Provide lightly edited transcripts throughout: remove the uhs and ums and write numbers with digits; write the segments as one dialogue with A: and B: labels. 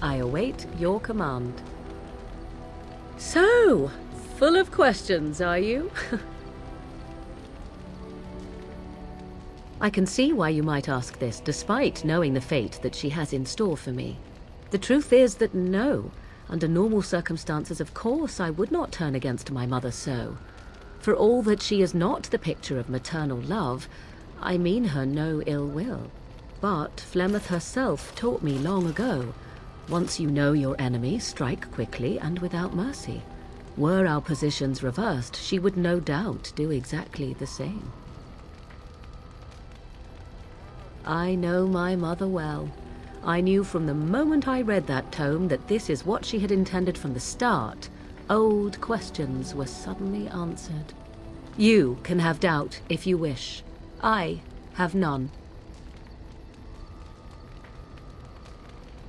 A: I await your command. So, full of questions, are you? I can see why you might ask this, despite knowing the fate that she has in store for me. The truth is that no, under normal circumstances, of course, I would not turn against my mother so. For all that she is not the picture of maternal love, I mean her no ill will. But Flemeth herself taught me long ago, once you know your enemy, strike quickly and without mercy. Were our positions reversed, she would no doubt do exactly the same. I know my mother well. I knew from the moment I read that tome that this is what she had intended from the start. Old questions were suddenly answered. You can have doubt if you wish. I have none.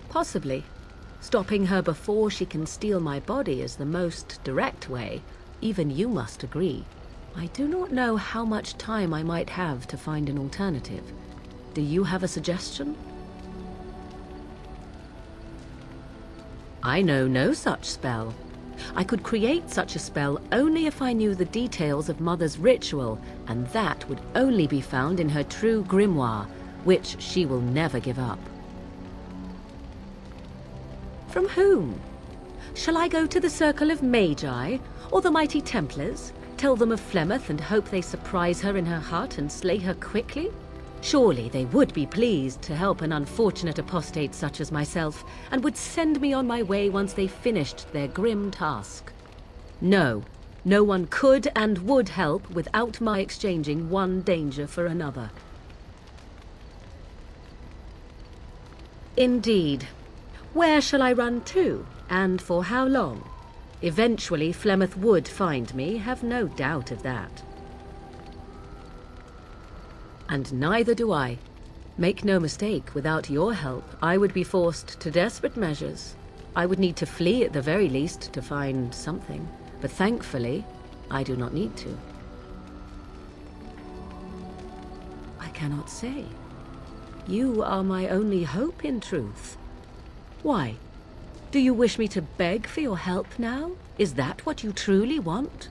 A: Possibly. Stopping her before she can steal my body is the most direct way. Even you must agree. I do not know how much time I might have to find an alternative. Do you have a suggestion? I know no such spell. I could create such a spell only if I knew the details of Mother's ritual, and that would only be found in her true grimoire, which she will never give up. From whom? Shall I go to the Circle of Magi, or the Mighty Templars, tell them of Flemeth and hope they surprise her in her hut and slay her quickly? Surely they would be pleased to help an unfortunate apostate such as myself, and would send me on my way once they finished their grim task. No, no one could and would help without my exchanging one danger for another. Indeed. Where shall I run to, and for how long? Eventually Flemeth would find me, have no doubt of that. And neither do I. Make no mistake, without your help, I would be forced to desperate measures. I would need to flee at the very least to find something, but thankfully, I do not need to. I cannot say. You are my only hope, in truth. Why? Do you wish me to beg for your help now? Is that what you truly want?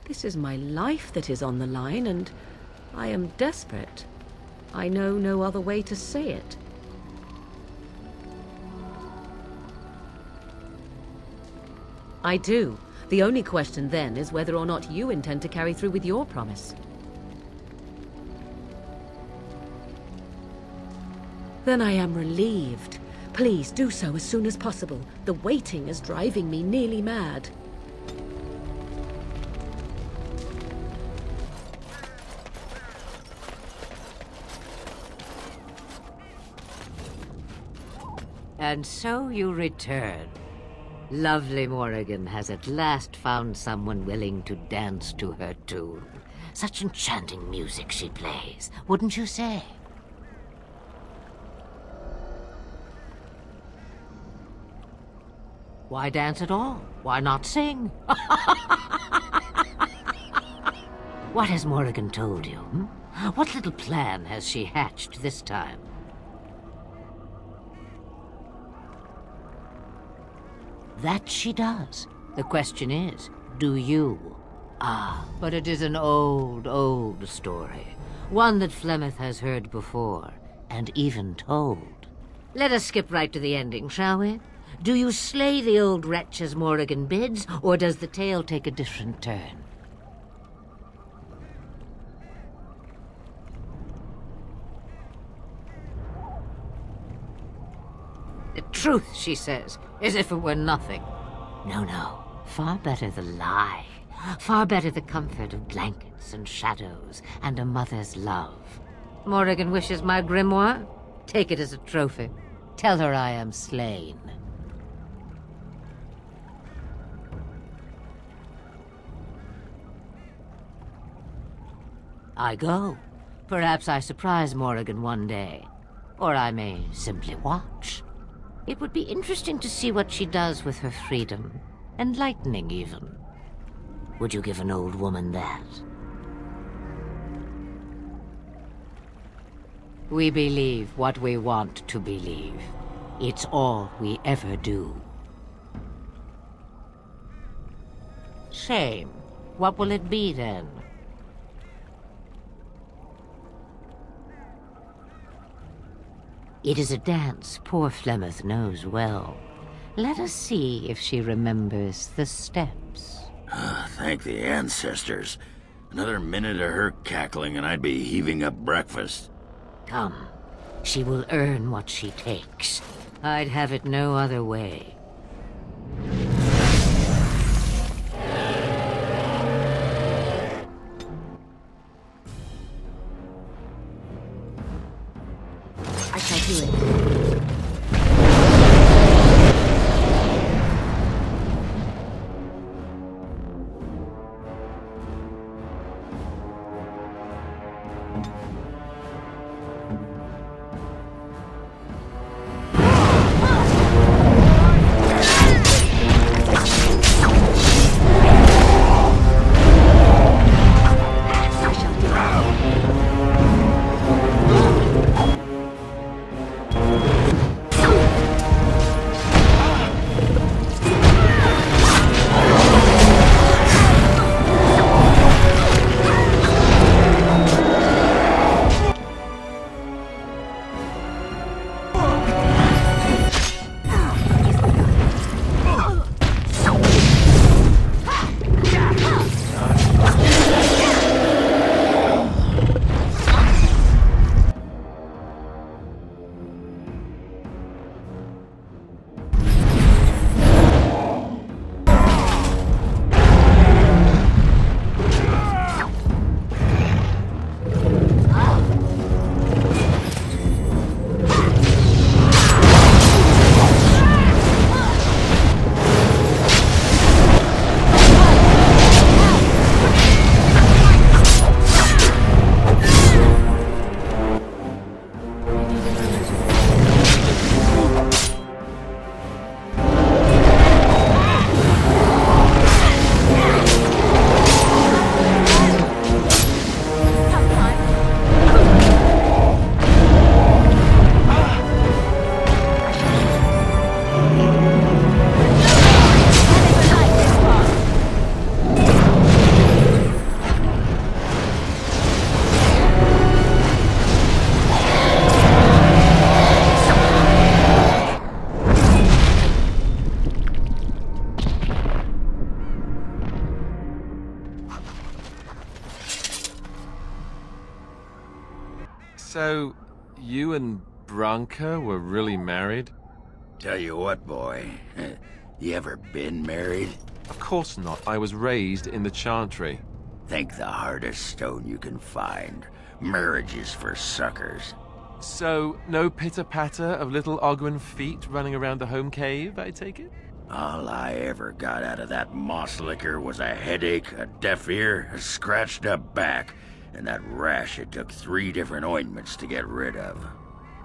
A: This is my life that is on the line, and I am desperate. I know no other way to say it. I do. The only question then is whether or not you intend to carry through with your promise. Then I am relieved. Please do so as soon as possible. The waiting is driving me nearly mad.
B: And so you return. Lovely Morrigan has at last found someone willing to dance to her tune. Such enchanting music she plays, wouldn't you say? Why dance at all? Why not sing? What has Morrigan told you? What little plan has she hatched this time? That she does. The question is, do you? Ah, but it is an old, old story. One that Flemeth has heard before, and even told. Let us skip right to the ending, shall we? Do you slay the old wretch as Morrigan bids, or does the tale take a different turn? The truth, she says, as if it were nothing. No, no. Far better the lie. Far better the comfort of blankets and shadows and a mother's love. Morrigan wishes my grimoire? Take it as a trophy. Tell her I am slain. I go. Perhaps I surprise Morrigan one day. Or I may simply watch. It would be interesting to see what she does with her freedom. Enlightening, even. Would you give an old woman that? We believe what we want to believe. It's all we ever do. Shame. What will it be then? It is a dance poor Flemeth knows well. Let us see if she remembers the steps.
C: Thank the ancestors. Another minute of her cackling and I'd be heaving up breakfast.
B: Come. She will earn what she takes. I'd have it no other way.
A: I shall do it.
D: So, you and Branka were really married?
C: Tell you what, boy. You ever been married?
D: Of course not. I was raised in the Chantry.
C: Think the hardest stone you can find. Marriage is for suckers.
D: So, no pitter-patter of little Ogwen feet running around the home cave, I take it?
C: All I ever got out of that moss liquor was a headache, a deaf ear, a scratched up back, and that rash it took 3 different ointments to get rid of.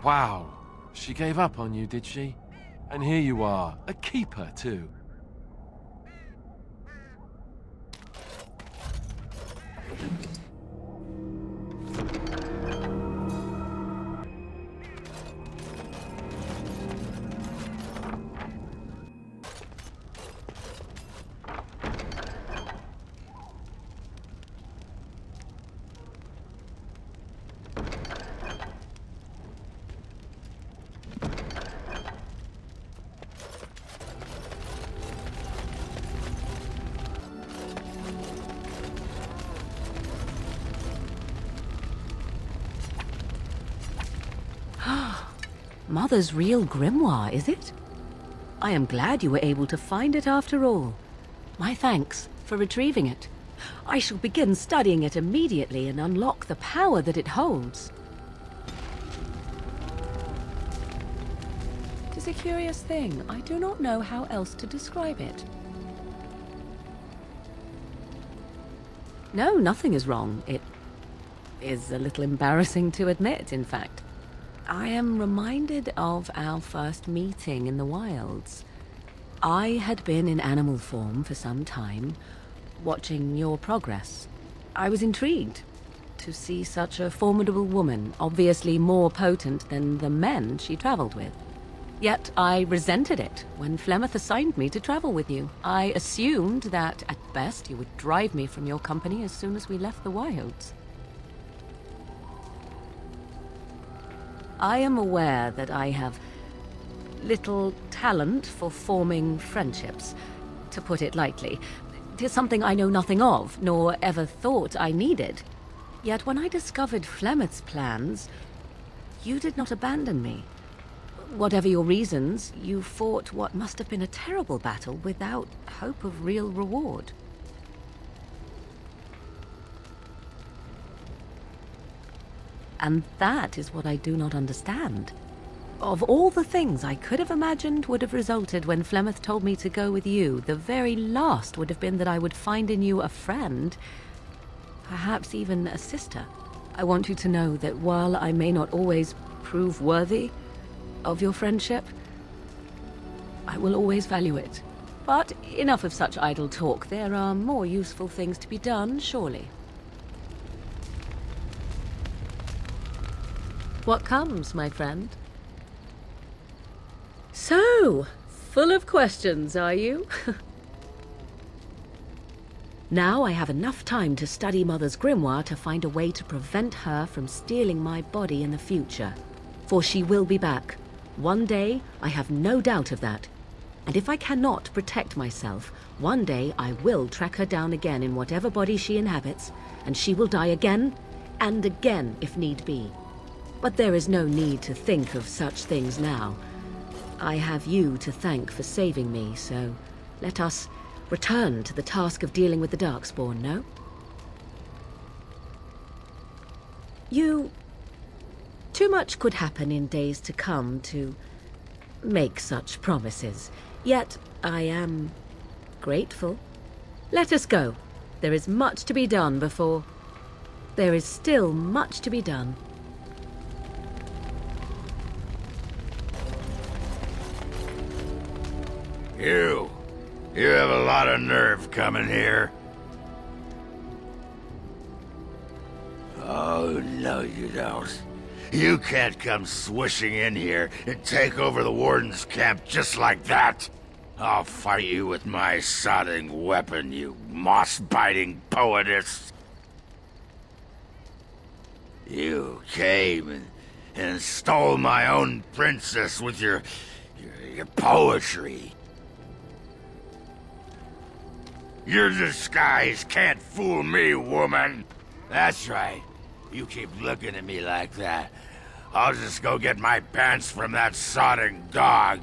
D: Wow. She gave up on you, did she? And here you are, a keeper, too.
A: Mother's real grimoire, is it? I am glad you were able to find it after all. My thanks for retrieving it. I shall begin studying it immediately and unlock the power that it holds. It is a curious thing. I do not know how else to describe it. No, nothing is wrong. It is a little embarrassing to admit, in fact. I am reminded of our first meeting in the wilds. I had been in animal form for some time, watching your progress. I was intrigued to see such a formidable woman, obviously more potent than the men she traveled with. Yet I resented it when Flemeth assigned me to travel with you. I assumed that, at best, you would drive me from your company as soon as we left the wilds. I am aware that I have little talent for forming friendships, to put it lightly. It is something I know nothing of, nor ever thought I needed. Yet when I discovered Flemeth's plans, you did not abandon me. Whatever your reasons, you fought what must have been a terrible battle without hope of real reward. And that is what I do not understand. Of all the things I could have imagined would have resulted when Flemeth told me to go with you, the very last would have been that I would find in you a friend, perhaps even a sister. I want you to know that while I may not always prove worthy of your friendship, I will always value it. But enough of such idle talk. There are more useful things to be done, surely. What comes, my friend? So, full of questions, are you? Now I have enough time to study Mother's grimoire to find a way to prevent her from stealing my body in the future. For she will be back. One day, I have no doubt of that. And if I cannot protect myself, one day I will track her down again in whatever body she inhabits, and she will die again, and again if need be. But there is no need to think of such things now. I have you to thank for saving me, so let us return to the task of dealing with the Darkspawn, no? Too much could happen in days to come to make such promises. Yet I am grateful. Let us go. There is much to be done before... There is still much to be done.
C: You have a lot of nerve coming here. Oh, no you don't. You can't come swishing in here and take over the Warden's camp just like that. I'll fight you with my sodding weapon, you moss-biting poetess. You came and stole my own princess with your poetry. Your disguise can't fool me, woman. That's right. You keep looking at me like that, I'll just go get my pants from that sodding dog.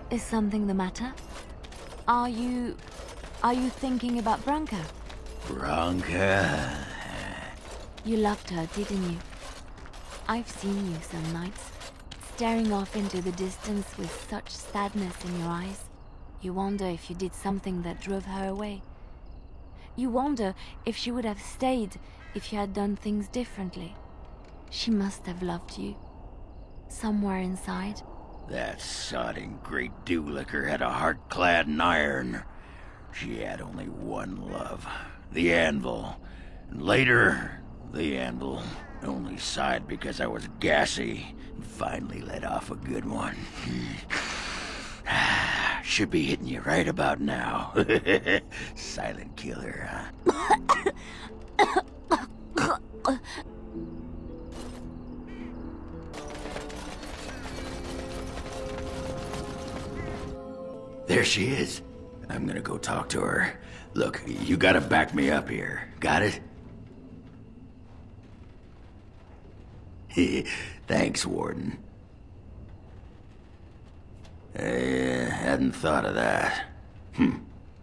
E: Is something the matter? Are you thinking about Branka?
C: Branka?
E: You loved her, didn't you? I've seen you some nights, staring off into the distance with such sadness in your eyes. You wonder if you did something that drove her away. You wonder if she would have stayed if you had done things differently. She must have loved you. Somewhere inside.
C: That sodding great dew-licker had a heart clad in iron. She had only one love, the anvil. And later, the anvil only sighed because I was gassy and finally let off a good one. Should be hitting you right about now. Silent killer, huh? There she is. I'm gonna go talk to her. Look, you gotta back me up here. Got it? Thanks, Warden. I hadn't thought of that.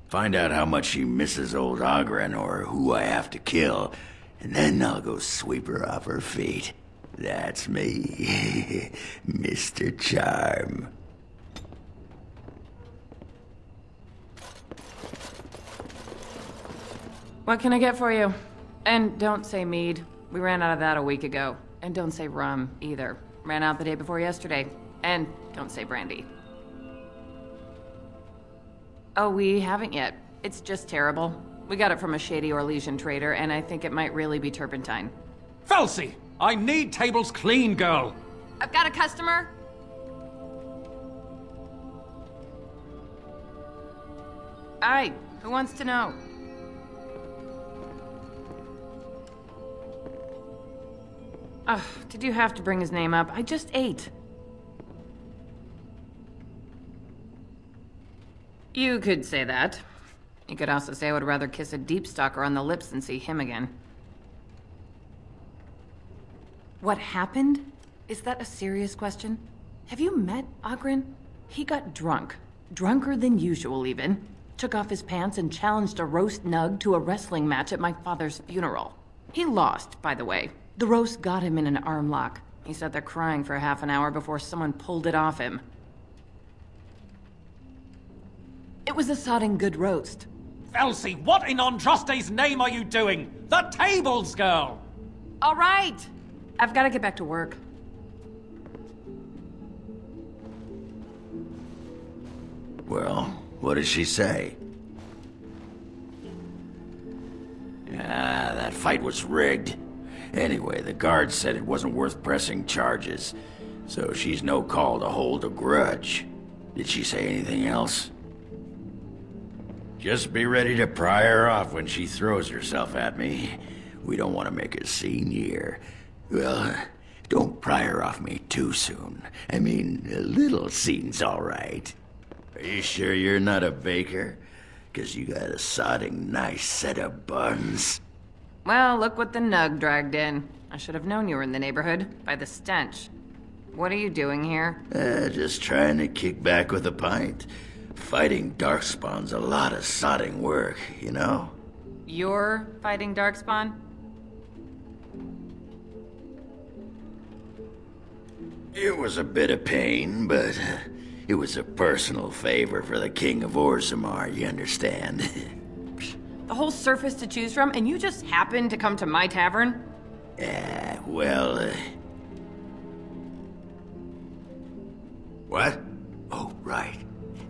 C: Find out how much she misses old Ogren or who I have to kill, and then I'll go sweep her off her feet. That's me, Mr. Charm.
F: What can I get for you? And don't say mead. We ran out of that a week ago. And don't say rum, either. Ran out the day before yesterday. And don't say brandy. Oh, we haven't yet. It's just terrible. We got it from a shady Orlesian trader, and I think it might really be turpentine.
G: Felsi! I need tables clean, girl!
F: I've got a customer. Aye, who wants to know? Ugh, did you have to bring his name up? I just ate. You could say that. You could also say I would rather kiss a deep stalker on the lips than see him again. What happened? Is that a serious question? Have you met Ogren? He got drunk. Drunker than usual, even. Took off his pants and challenged a roast nug to a wrestling match at my father's funeral. He lost, by the way. The roast got him in an arm lock. He sat there crying for half an hour before someone pulled it off him. It was a sodding good roast.
G: Felsi, what in Andraste's name are you doing? The tables, girl!
F: All right! I've got to get back to work.
C: Well, what did she say? Ah, that fight was rigged. Anyway, the guard said it wasn't worth pressing charges, so she's no call to hold a grudge. Did she say anything else? Just be ready to pry her off when she throws herself at me. We don't want to make a scene here. Well, don't pry her off me too soon. I mean, a little scene's all right. Are you sure you're not a baker? 'Cause you got a sodding nice set of buns.
F: Well, look what the nug dragged in. I should have known you were in the neighborhood, by the stench. What are you doing here?
C: Just trying to kick back with a pint. Fighting Darkspawn's a lot of sodding work, you know?
F: You're fighting Darkspawn?
C: It was a bit of pain, but it was a personal favor for the King of Orzammar, you understand?
F: The whole surface to choose from, and you just happened to come to my tavern?
C: What? Oh, right.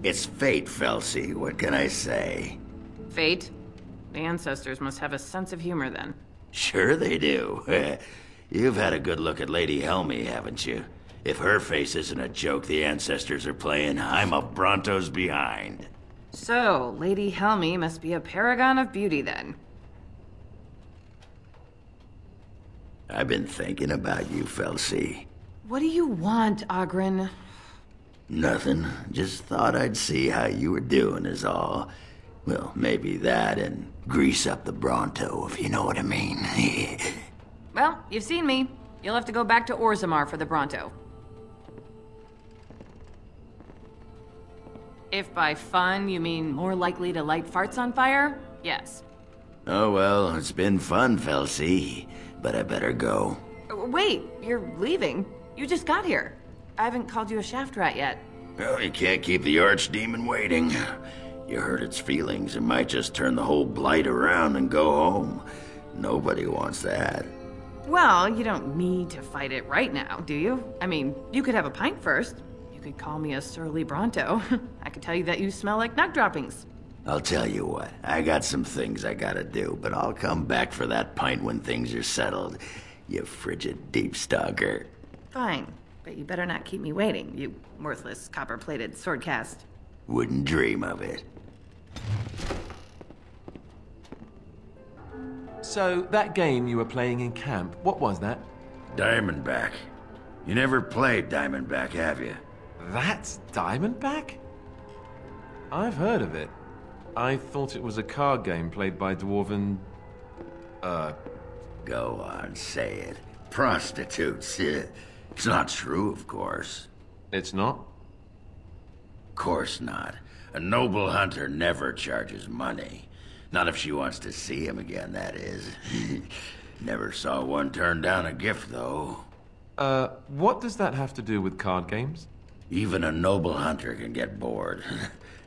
C: It's fate, Felsi. What can I say?
F: Fate? The ancestors must have a sense of humor, then.
C: Sure they do. You've had a good look at Lady Helmy, haven't you? If her face isn't a joke the ancestors are playing, I'm a Bronto's behind.
F: So, Lady Helmy must be a paragon of beauty, then.
C: I've been thinking about you, Felsi.
F: What do you want, Ogren?
C: Nothing. Just thought I'd see how you were doing is all. Well, maybe that and grease up the Bronto, if you know what I mean.
F: Well, you've seen me. You'll have to go back to Orzammar for the Bronto. If by fun you mean more likely to light farts on fire, yes.
C: Oh well, it's been fun, Felsi. But I better go.
F: Wait, you're leaving? You just got here. I haven't called you a shaft rat yet.
C: Well, you can't keep the archdemon waiting. You hurt its feelings, it might just turn the whole blight around and go home. Nobody wants that.
F: Well, you don't need to fight it right now, do you? I mean, you could have a pint first. You could call me a surly Bronto. I could tell you that you smell like nug droppings.
C: I'll tell you what, I got some things I gotta do, but I'll come back for that pint when things are settled, you frigid deep stalker.
F: Fine, but you better not keep me waiting, you worthless copper-plated swordcast.
C: Wouldn't dream of it.
D: So, that game you were playing in camp, what was that?
C: Diamondback. You never played Diamondback, have you?
D: That's Diamondback? I've heard of it. I thought it was a card game played by dwarven...
C: Go on, say it. Prostitutes. It's not true, of course.
D: It's not?
C: Course not. A noble hunter never charges money. Not if she wants to see him again, that is. Never saw one turn down a gift, though.
D: What does that have to do with card games?
C: Even a noble hunter can get bored.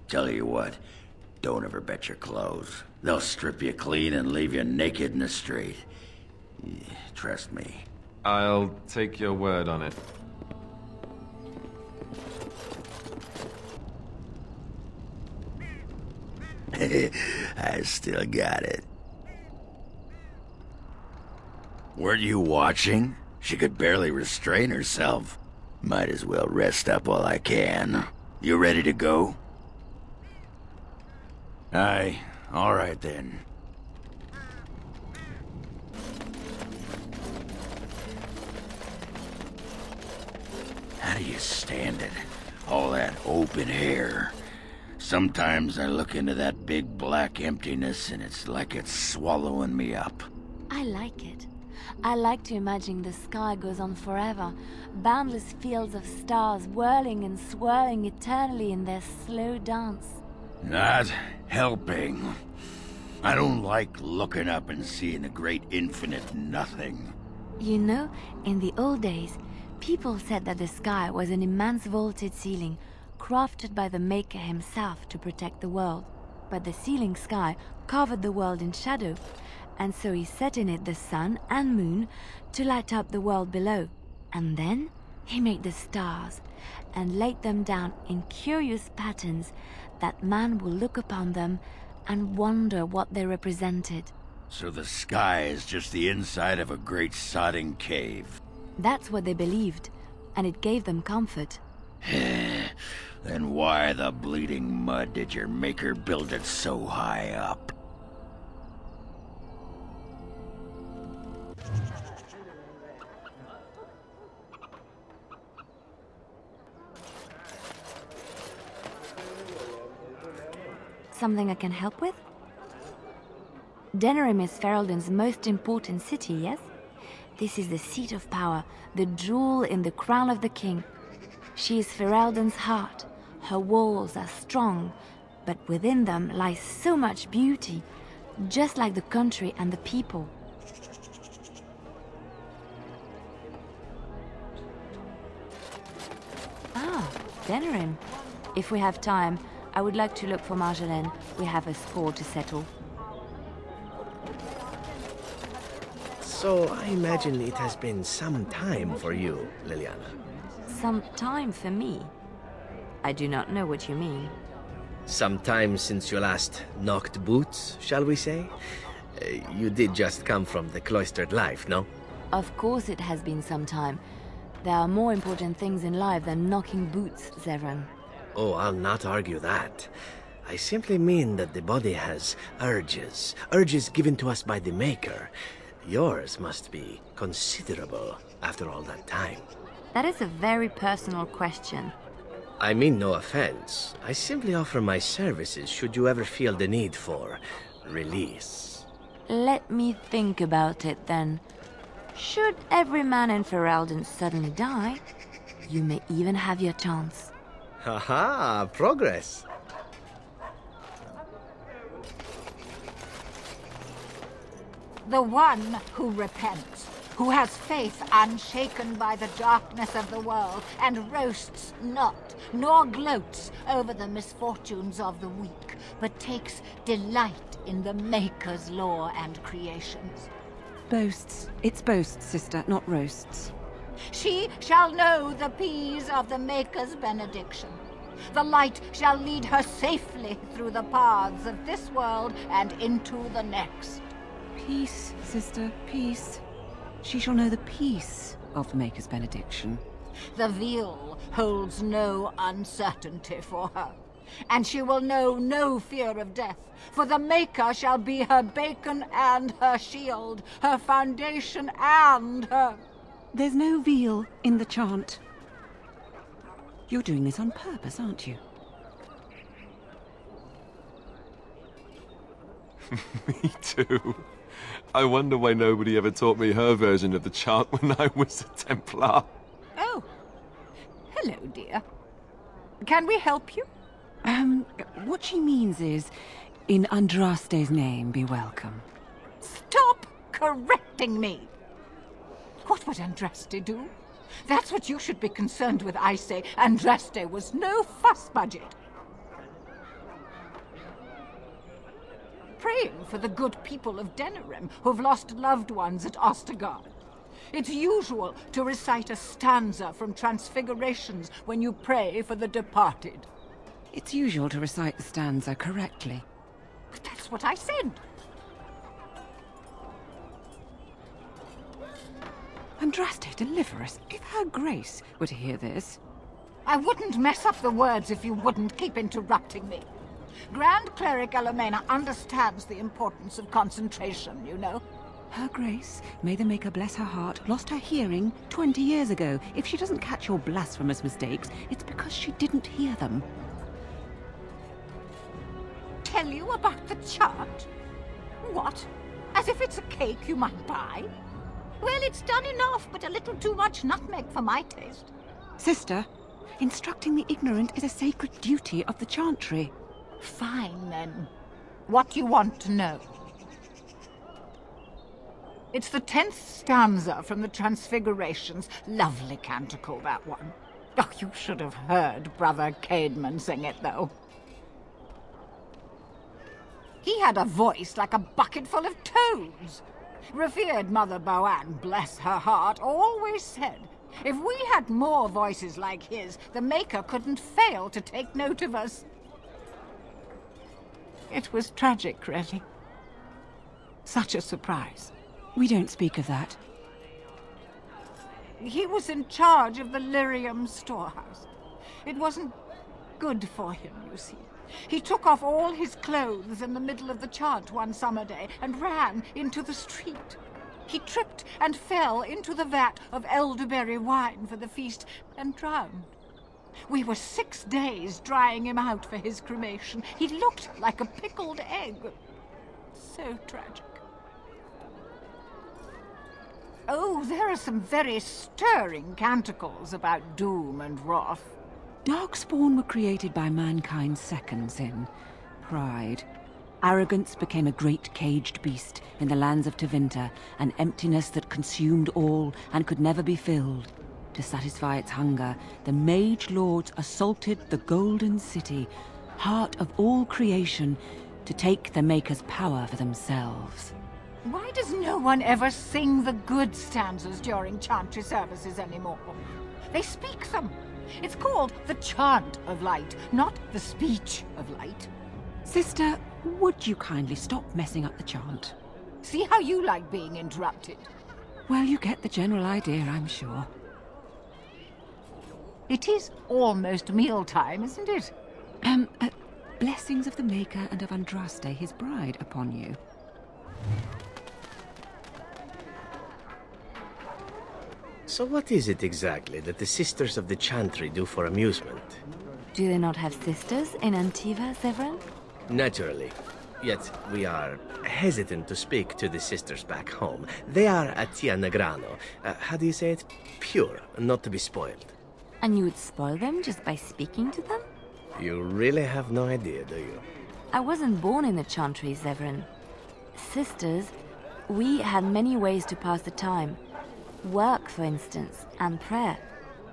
C: Tell you what, don't ever bet your clothes. They'll strip you clean and leave you naked in the street. Trust me.
D: I'll take your word on it.
C: I still got it. Weren't you watching? She could barely restrain herself. Might as well rest up while I can. You ready to go? Aye, all right then. How do you stand it? All that open hair. Sometimes I look into that big black emptiness and it's like it's swallowing me up.
E: I like it. I like to imagine the sky goes on forever, boundless fields of stars whirling and swirling eternally in their slow dance.
C: Not helping. I don't like looking up and seeing a great infinite nothing.
E: You know, in the old days, people said that the sky was an immense vaulted ceiling, crafted by the Maker himself to protect the world. But the ceiling sky covered the world in shadow, and so he set in it the sun and moon to light up the world below. And then he made the stars and laid them down in curious patterns that man will look upon them and wonder what they represented.
C: So the sky is just the inside of a great sodding cave.
E: That's what they believed, and it gave them comfort.
C: Then why the bleeding mud did your Maker build it so high up?
E: Something I can help with? Denerim is Ferelden's most important city, yes? This is the seat of power, the jewel in the crown of the king. She is Ferelden's heart. Her walls are strong, but within them lies so much beauty, just like the country and the people. Ah, Denerim. If we have time, I would like to look for Marjolaine. We have a score to settle.
H: So I imagine it has been some time for you, Liliana.
E: Some time for me? I do not know what you mean.
H: Some time since you last knocked boots, shall we say? You did just come from the cloistered life, no?
E: Of course it has been some time. There are more important things in life than knocking boots, Zevran.
H: Oh, I'll not argue that. I simply mean that the body has urges given to us by the Maker. Yours must be considerable after all that time.
E: That is a very personal question.
H: I mean no offense. I simply offer my services should you ever feel the need for release.
E: Let me think about it then. Should every man in Ferelden suddenly die, you may even have your chance.
H: Haha, progress.
I: The one who repents, who has faith unshaken by the darkness of the world, and roasts not, nor gloats over the misfortunes of the weak, but takes delight in the Maker's law and creations.
J: Boasts. It's boasts, sister, not roasts.
I: She shall know the peace of the Maker's benediction. The light shall lead her safely through the paths of this world and into the next.
J: Peace, sister, peace. She shall know the peace of the Maker's benediction.
I: The veil holds no uncertainty for her, and she will know no fear of death, for the Maker shall be her beacon and her shield, her foundation and her...
J: There's no veal in the chant. You're doing this on purpose, aren't you?
D: Me too. I wonder why nobody ever taught me her version of the chant when I was a Templar.
I: Oh. Hello, dear. Can we help you?
J: What she means is, in Andraste's name, be welcome.
I: Stop correcting me! What would Andraste do? That's what you should be concerned with, I say. Andraste was no fuss budget. Praying for the good people of Denerim who've lost loved ones at Ostergard. It's usual to recite a stanza from Transfigurations when you pray for the departed.
J: It's usual to recite the stanza correctly.
I: what I said.
J: Andraste, deliver us. If Her Grace were to hear this.
I: I wouldn't mess up the words if you wouldn't keep interrupting me. Grand Cleric Elomena understands the importance of concentration, you know.
J: Her Grace, may the Maker bless her heart, lost her hearing 20 years ago. If she doesn't catch your blasphemous mistakes, it's because she didn't hear them.
I: Tell you about the chart? What? As if it's a cake you might buy? Well, it's done enough, but a little too much nutmeg for my taste.
J: Sister, instructing the ignorant is a sacred duty of the Chantry.
I: Fine, then. What do you want to know? It's the 10th stanza from the Transfigurations. Lovely canticle, that one. Oh, you should have heard Brother Caedmon sing it, though. He had a voice like a bucket full of toads. Revered Mother Boanne, bless her heart, always said, if we had more voices like his, the Maker couldn't fail to take note of us. It was tragic, really. Such a surprise.
J: We don't speak of that.
I: He was in charge of the lyrium storehouse. It wasn't good for him, you see. He took off all his clothes in the middle of the chant one summer day and ran into the street. He tripped and fell into the vat of elderberry wine for the feast and drowned. We were 6 days drying him out for his cremation. He looked like a pickled egg. So tragic. Oh, there are some very stirring canticles about doom and wrath.
J: Darkspawn were created by mankind's second sin, pride. Arrogance became a great caged beast in the lands of Tevinter, an emptiness that consumed all and could never be filled. To satisfy its hunger, the mage lords assaulted the Golden City, heart of all creation, to take the Maker's power for themselves.
I: Why does no one ever sing the good stanzas during chantry services anymore? They speak them. It's called the chant of light, not the speech of light.
J: Sister, would you kindly stop messing up the chant?
I: See how you like being interrupted.
J: Well, you get the general idea, I'm sure.
I: It is almost mealtime, isn't it?
J: Blessings of the Maker and of Andraste, his bride, upon you.
H: So what is it exactly that the Sisters of the Chantry do for amusement?
E: Do they not have sisters in Antiva, Severin?
H: Naturally. Yet we are hesitant to speak to the sisters back home. They are at Tia Negrano. How do you say it? Pure, not to be spoiled.
E: And you would spoil them just by speaking to them?
H: You really have no idea, do you?
E: I wasn't born in the Chantry, Severin. Sisters, we had many ways to pass the time. Work, for instance, and prayer.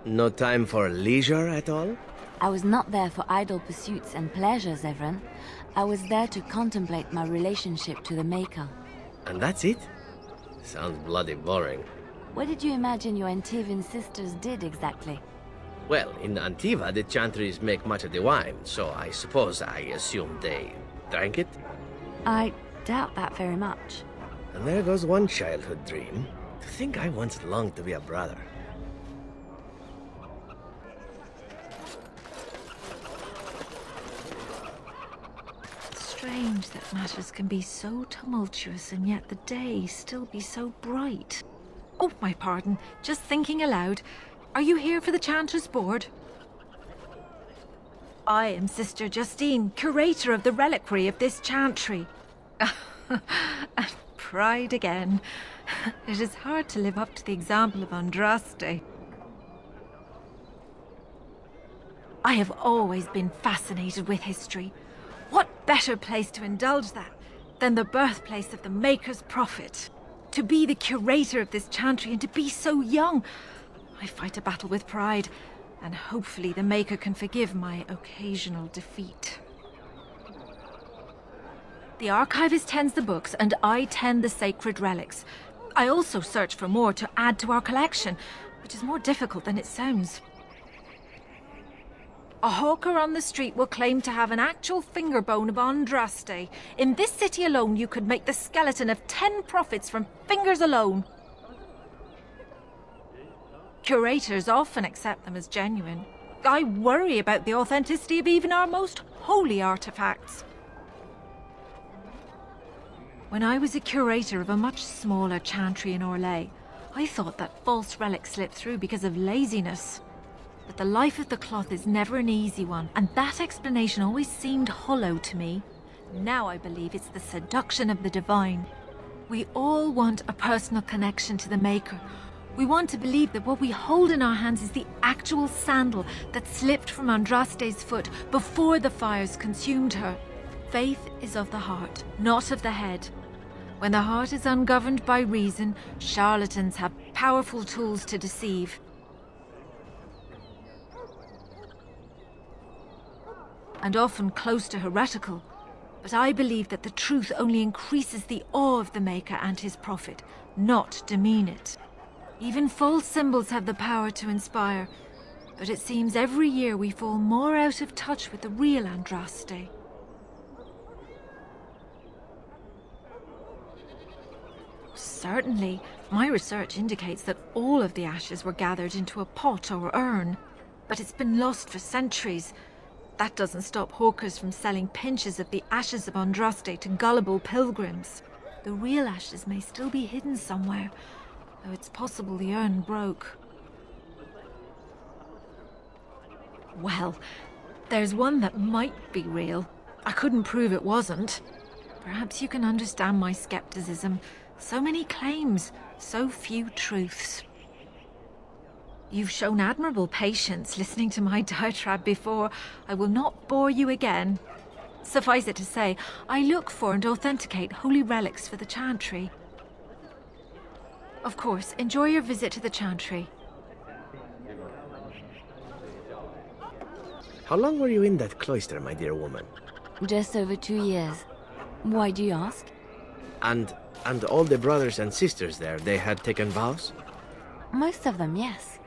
H: No time for leisure at all?
E: I was not there for idle pursuits and pleasures, Severin. I was there to contemplate my relationship to the Maker.
H: And that's it? Sounds bloody boring.
E: What did you imagine your Antivan sisters did exactly?
H: Well, in Antiva, the Chantries make much of the wine, so I suppose I assumed they drank it?
E: I doubt that very much.
H: And there goes one childhood dream. To think I once longed to be a brother.
K: Strange that matters can be so tumultuous and yet the day still be so bright. Oh, my pardon. Just thinking aloud. Are you here for the Chanter's Board? I am Sister Justine, curator of the reliquary of this chantry. And pride again. It is hard to live up to the example of Andraste. I have always been fascinated with history. What better place to indulge that than the birthplace of the Maker's prophet? To be the curator of this chantry and to be so young. I fight a battle with pride, and hopefully the Maker can forgive my occasional defeat. The archivist tends the books, and I tend the sacred relics. I also search for more to add to our collection, which is more difficult than it sounds. A hawker on the street will claim to have an actual finger bone of Andraste. In this city alone, you could make the skeleton of 10 prophets from fingers alone. Curators often accept them as genuine. I worry about the authenticity of even our most holy artifacts. When I was a curator of a much smaller chantry in Orlais, I thought that false relics slipped through because of laziness. But the life of the cloth is never an easy one, and that explanation always seemed hollow to me. Now I believe it's the seduction of the divine. We all want a personal connection to the Maker. We want to believe that what we hold in our hands is the actual sandal that slipped from Andraste's foot before the fires consumed her. Faith is of the heart, not of the head. When the heart is ungoverned by reason, charlatans have powerful tools to deceive. And often close to heretical. But I believe that the truth only increases the awe of the Maker and his prophet, not demean it. Even false symbols have the power to inspire, but it seems every year we fall more out of touch with the real Andraste. Certainly, my research indicates that all of the ashes were gathered into a pot or urn, but it's been lost for centuries. That doesn't stop hawkers from selling pinches of the ashes of Andraste to gullible pilgrims. The real ashes may still be hidden somewhere, though it's possible the urn broke. Well, there's one that might be real. I couldn't prove it wasn't. Perhaps you can understand my skepticism. So many claims, so few truths. You've shown admirable patience listening to my diatribe before. I will not bore you again. Suffice it to say, I look for and authenticate holy relics for the chantry. Of course, enjoy your visit to the chantry.
H: How long were you in that cloister, my dear woman?
E: Just over 2 years. Why do you ask?
H: And all the brothers and sisters there, they had taken vows?
E: Most of them, yes.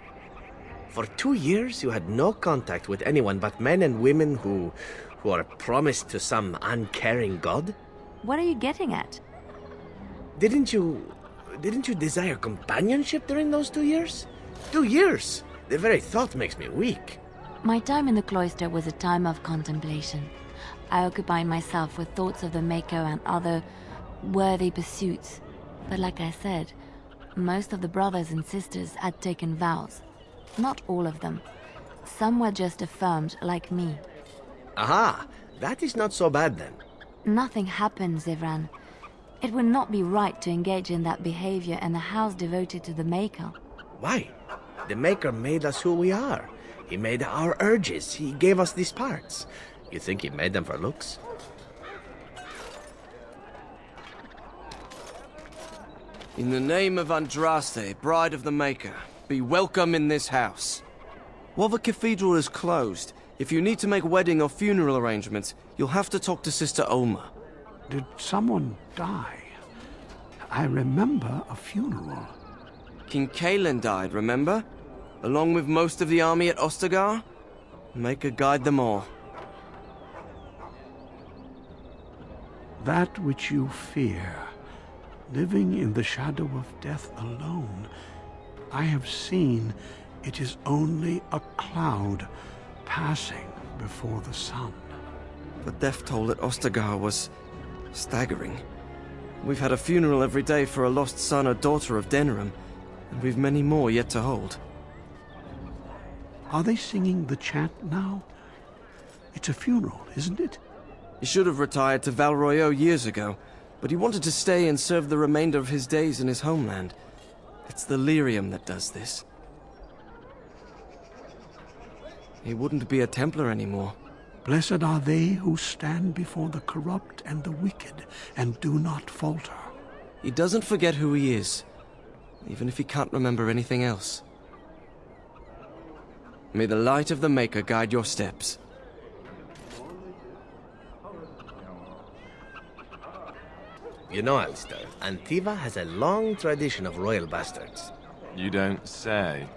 H: For 2 years, you had no contact with anyone but men and women who are promised to some uncaring god?
E: What are you getting at?
H: Didn't you desire companionship during those 2 years? 2 years! The very thought makes me weak.
E: My time in the cloister was a time of contemplation. I occupied myself with thoughts of the Maker and other worthy pursuits. But like I said, most of the brothers and sisters had taken vows. Not all of them. Some were just affirmed, like me.
H: Aha! That is not so bad then.
E: Nothing happened, Zivran. It would not be right to engage in that behavior in a house devoted to the Maker.
H: Why? The Maker made us who we are. He made our urges. He gave us these parts. You think he made them for looks?
L: In the name of Andraste, Bride of the Maker, be welcome in this house. While the cathedral is closed, if you need to make wedding or funeral arrangements, you'll have to talk to Sister Oma.
M: Did someone die? I remember a funeral.
L: King Kalen died, remember? Along with most of the army at Ostagar? Maker guide them all.
M: That which you fear, living in the shadow of death alone, I have seen it is only a cloud passing before the sun.
L: The death toll at Ostagar was staggering. We've had a funeral every day for a lost son or daughter of Denerim, and we've many more yet to hold.
M: Are they singing the chant now? It's a funeral, isn't it?
L: He should have retired to Val Royeaux years ago, but he wanted to stay and serve the remainder of his days in his homeland. It's the lyrium that does this. He wouldn't be a Templar anymore.
M: Blessed are they who stand before the corrupt and the wicked and do not falter.
L: He doesn't forget who he is, even if he can't remember anything else. May the light of the Maker guide your steps.
H: You know, Alistair, Antiva has a long tradition of royal bastards.
D: You don't say.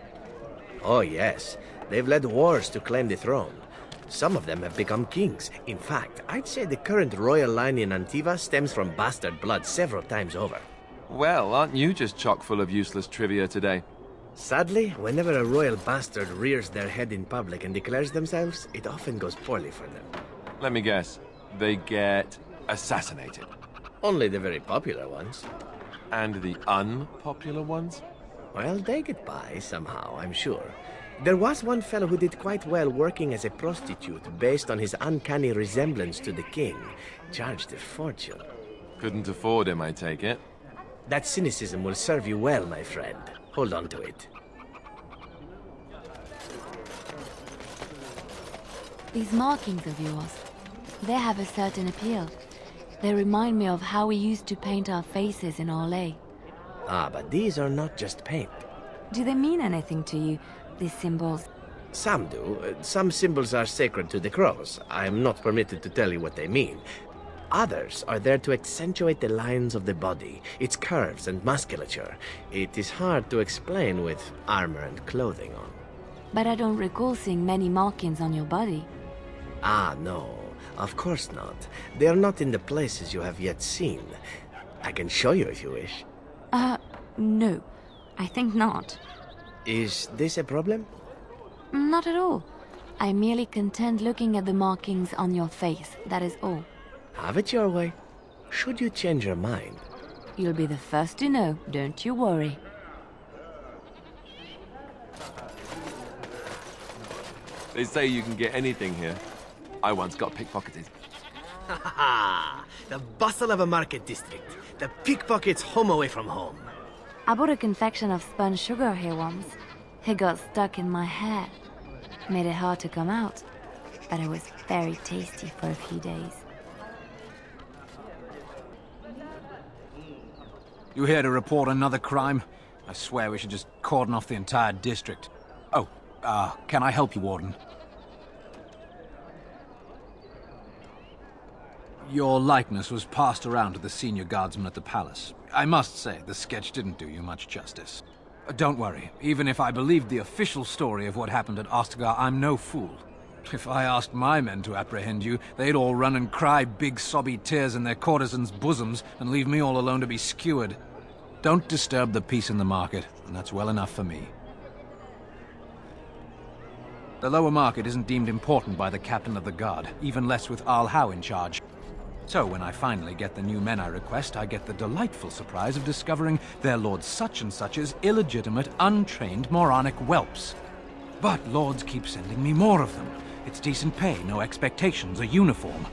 H: Oh, yes. They've led wars to claim the throne. Some of them have become kings. In fact, I'd say the current royal line in Antiva stems from bastard blood several times over.
D: Well, aren't you just chock full of useless trivia today?
H: Sadly, whenever a royal bastard rears their head in public and declares themselves, it often goes poorly for them.
D: Let me guess. They get assassinated.
H: Only the very popular ones.
D: And the unpopular ones?
H: Well, they get by somehow, I'm sure. There was one fellow who did quite well working as a prostitute based on his uncanny resemblance to the king. Charged a fortune.
D: Couldn't afford him, I take it.
H: That cynicism will serve you well, my friend. Hold on to it.
E: These markings of yours, they have a certain appeal. They remind me of how we used to paint our faces in Orlais.
H: Ah, but these are not just paint.
E: Do they mean anything to you, these symbols?
H: Some do. Some symbols are sacred to the crows. I am not permitted to tell you what they mean. Others are there to accentuate the lines of the body, its curves and musculature. It is hard to explain with armor and clothing on.
E: But I don't recall seeing many markings on your body.
H: Ah, no. Of course not. They are not in the places you have yet seen. I can show you if you wish.
E: No. I think not.
H: Is this a problem?
E: Not at all. I'm merely content looking at the markings on your face, that is all.
H: Have it your way. Should you change your mind?
E: You'll be the first to know, don't you worry.
D: They say you can get anything here. I once got pickpocketed.
H: Ha ha ha! The bustle of a market district. The pickpocket's home away from home.
E: I bought a confection of spun sugar here once. It got stuck in my hair. Made it hard to come out. But it was very tasty for a few days.
N: You here to report another crime? I swear we should just cordon off the entire district. Oh, can I help you, Warden? Your likeness was passed around to the senior guardsman at the palace. I must say, the sketch didn't do you much justice. Don't worry, even if I believed the official story of what happened at Ostagar, I'm no fool. If I asked my men to apprehend you, they'd all run and cry big sobby tears in their courtesans' bosoms and leave me all alone to be skewered. Don't disturb the peace in the market, and that's well enough for me. The lower market isn't deemed important by the captain of the guard, even less with Al Howe in charge. So when I finally get the new men I request, I get the delightful surprise of discovering their Lord Such-and-Such's illegitimate, untrained, moronic whelps. But lords keep sending me more of them. It's decent pay, no expectations, a uniform.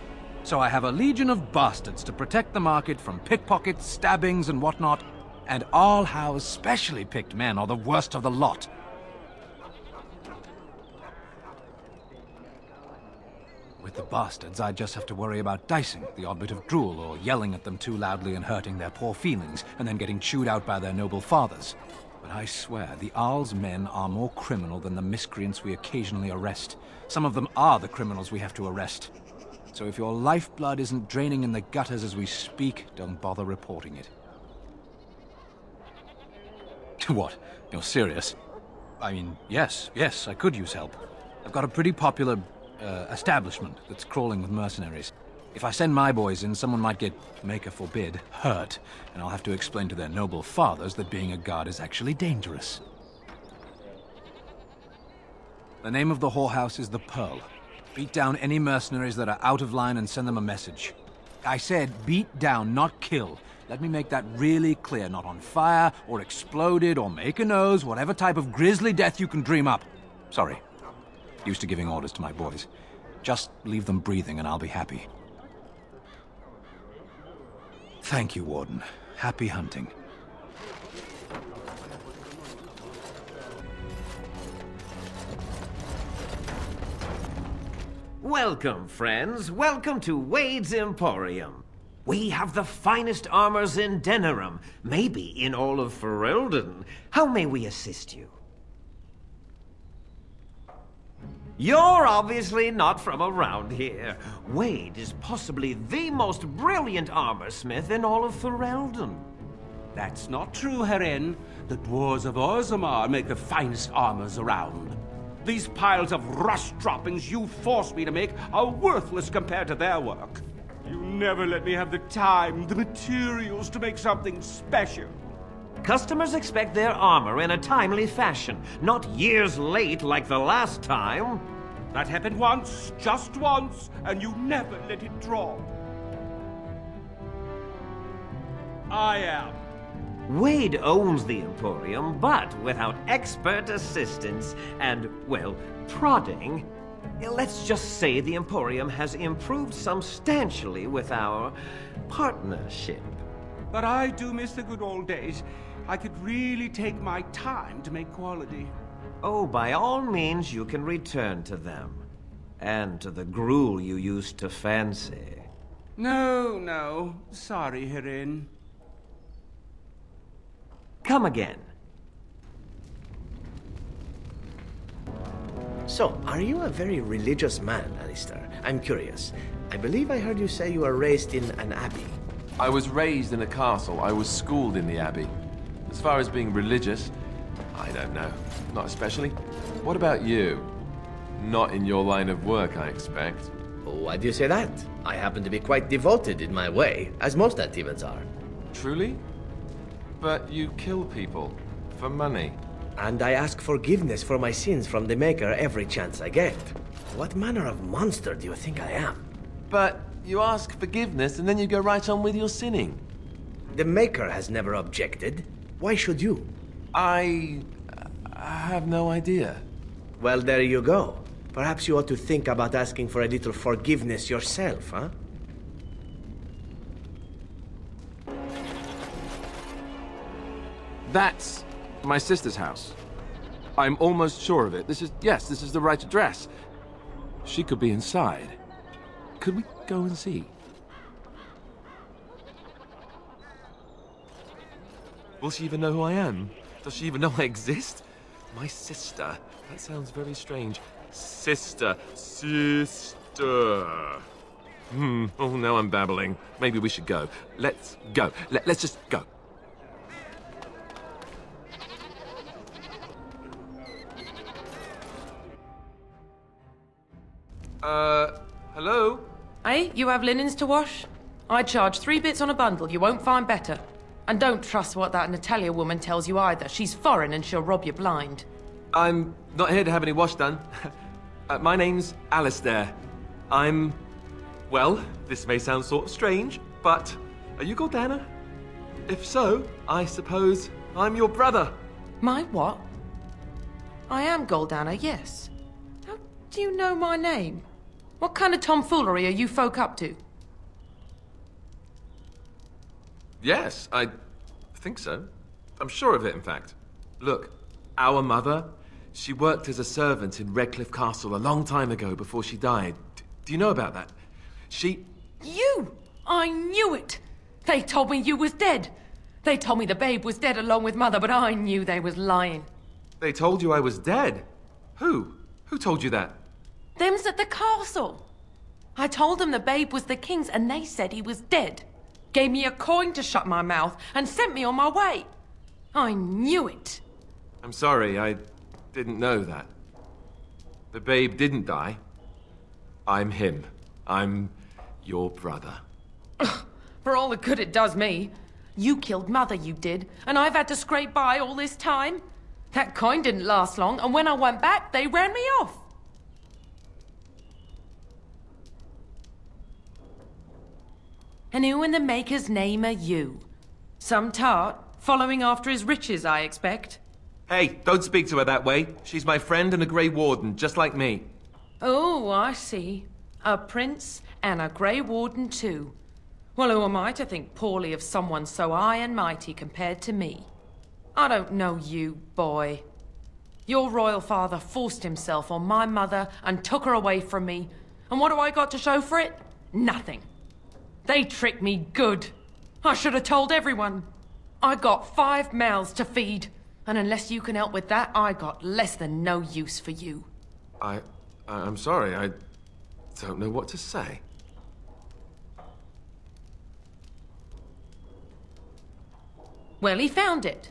N: So I have a legion of bastards to protect the market from pickpockets, stabbings, and whatnot, and Al Howe's specially picked men are the worst of the lot. With the bastards, I just have to worry about dicing, the odd bit of drool, or yelling at them too loudly and hurting their poor feelings, and then getting chewed out by their noble fathers. But I swear, the Arl's men are more criminal than the miscreants we occasionally arrest. Some of them are the criminals we have to arrest. So if your lifeblood isn't draining in the gutters as we speak, don't bother reporting it. What? You're serious? I mean, yes, I could use help. I've got a pretty popular establishment that's crawling with mercenaries. If I send my boys in, someone might get, maker forbid, hurt, and I'll have to explain to their noble fathers that being a guard is actually dangerous. The name of the whorehouse is the Pearl. Beat down any mercenaries that are out of line and send them a message. I said beat down, not kill. Let me make that really clear. Not on fire, or exploded, or make a nose, whatever type of grisly death you can dream up. Sorry. Used to giving orders to my boys. Just leave them breathing and I'll be happy. Thank you, Warden. Happy hunting.
O: Welcome, friends. Welcome to Wade's Emporium. We have the finest armors in Denerim, maybe in all of Ferelden. How may we assist you? You're obviously not from around here. Wade is possibly the most brilliant armorsmith in all of Ferelden.
P: That's not true, Herin. The dwarves of Orzammar make the finest armors around. These piles of rust droppings you force me to make are worthless compared to their work. You never let me have the time, the materials to make something special.
O: Customers expect their armor in a timely fashion, not years late like the last time.
P: That happened once, just once, and you never let it drop. I am.
O: Wade owns the Emporium, but without expert assistance and, well, prodding, let's just say the Emporium has improved substantially with our partnership.
P: But I do miss the good old days. I could really take my time to make quality.
O: Oh, by all means, you can return to them. And to the gruel you used to fancy.
P: No. Sorry, Hirin.
O: Come again.
H: So, are you a very religious man, Alistair? I'm curious. I believe I heard you say you were raised in an abbey.
D: I was raised in a castle. I was schooled in the abbey. As far as being religious, I don't know. Not especially. What about you? Not in your line of work, I expect.
H: Why do you say that? I happen to be quite devoted in my way, as most Antivans are.
D: Truly? But you kill people. For money.
H: And I ask forgiveness for my sins from the Maker every chance I get. What manner of monster do you think I am?
D: But you ask forgiveness and then you go right on with your sinning.
H: The Maker has never objected. Why should you?
D: I have no idea.
H: Well, there you go. Perhaps you ought to think about asking for a little forgiveness yourself, huh?
D: That's my sister's house. I'm almost sure of it. This is the right address. She could be inside. Could we go and see? Will she even know who I am? Does she even know I exist? My sister. That sounds very strange. Sister. Oh, now I'm babbling. Maybe we should go. Let's go. Let's just go. Hello?
Q: Hey, you have linens to wash? I charge 3 bits on a bundle. You won't find better. And don't trust what that Natalia woman tells you either. She's foreign and she'll rob you blind.
D: I'm not here to have any wash done. My name's Alistair. Well, this may sound sort of strange, but are you Gordana? If so, I suppose I'm your brother.
Q: My what? I am Goldana, yes. How do you know my name? What kind of tomfoolery are you folk up to?
D: Yes, I think so. I'm sure of it, in fact. Look, our mother, she worked as a servant in Redcliffe Castle a long time ago before she died. Do you know about that?
Q: You! I knew it! They told me you was dead. They told me the babe was dead along with mother, but I knew they was lying.
D: They told you I was dead? Who? Who told you that?
Q: Them's at the castle. I told them the babe was the king's and they said he was dead. Gave me a coin to shut my mouth and sent me on my way. I knew it.
D: I'm sorry, I didn't know that. The babe didn't die. I'm him. I'm your brother.
Q: For all the good it does me. You killed mother, you did, and I've had to scrape by all this time. That coin didn't last long, and when I went back, they ran me off. And who in the Maker's name are you? Some tart, following after his riches, I expect.
D: Hey, don't speak to her that way. She's my friend and a Grey Warden, just like me.
Q: Oh, I see. A prince and a Grey Warden too. Well, who am I to think poorly of someone so high and mighty compared to me? I don't know you, boy. Your royal father forced himself on my mother and took her away from me. And what do I got to show for it? Nothing. They tricked me good. I should have told everyone. I got 5 mouths to feed. And unless you can help with that, I got less than no use for you.
D: I'm sorry, I don't know what to say.
Q: Well, he found it.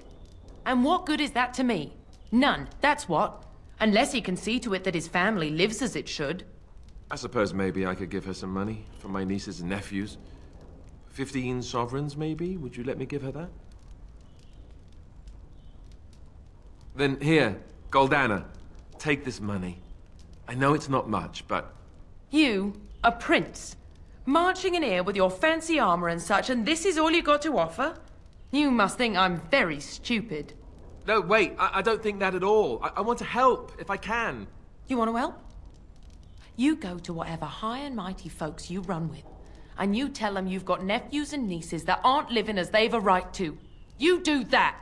Q: And what good is that to me? None, that's what. Unless he can see to it that his family lives as it should.
D: I suppose maybe I could give her some money for my nieces and nephews. 15 sovereigns, maybe? Would you let me give her that? Then here, Goldana, take this money. I know it's not much, but...
Q: You, a prince, marching in here with your fancy armor and such, and this is all you got to offer? You must think I'm very stupid.
D: No, wait, I don't think that at all. I want to help, if I can.
Q: You want to help? You go to whatever high and mighty folks you run with, and you tell them you've got nephews and nieces that aren't living as they've a right to. You do that!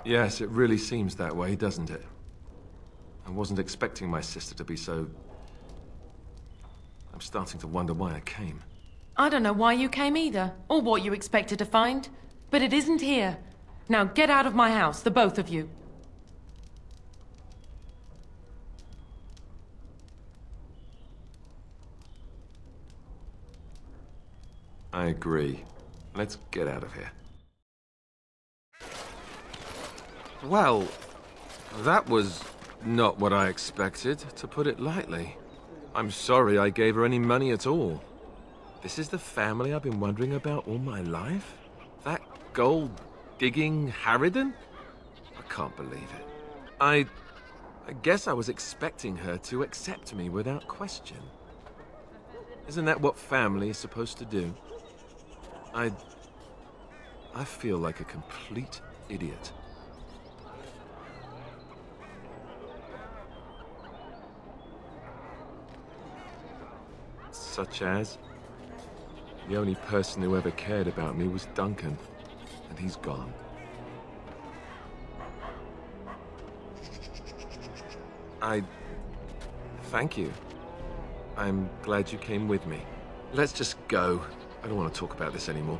D: Yes, it really seems that way, doesn't it? I wasn't expecting my sister to be so... I'm starting to wonder why I came.
Q: I don't know why you came either, or what you expected to find, but it isn't here. Now get out of my house, the both of you.
D: I agree. Let's get out of here. Well, that was not what I expected, to put it lightly. I'm sorry I gave her any money at all. This is the family I've been wondering about all my life? That gold-digging harridan? I can't believe it. I guess I was expecting her to accept me without question. Isn't that what family is supposed to do? I feel like a complete idiot. Such as? The only person who ever cared about me was Duncan, and he's gone. Thank you. I'm glad you came with me. Let's just go. I don't want to talk about this anymore.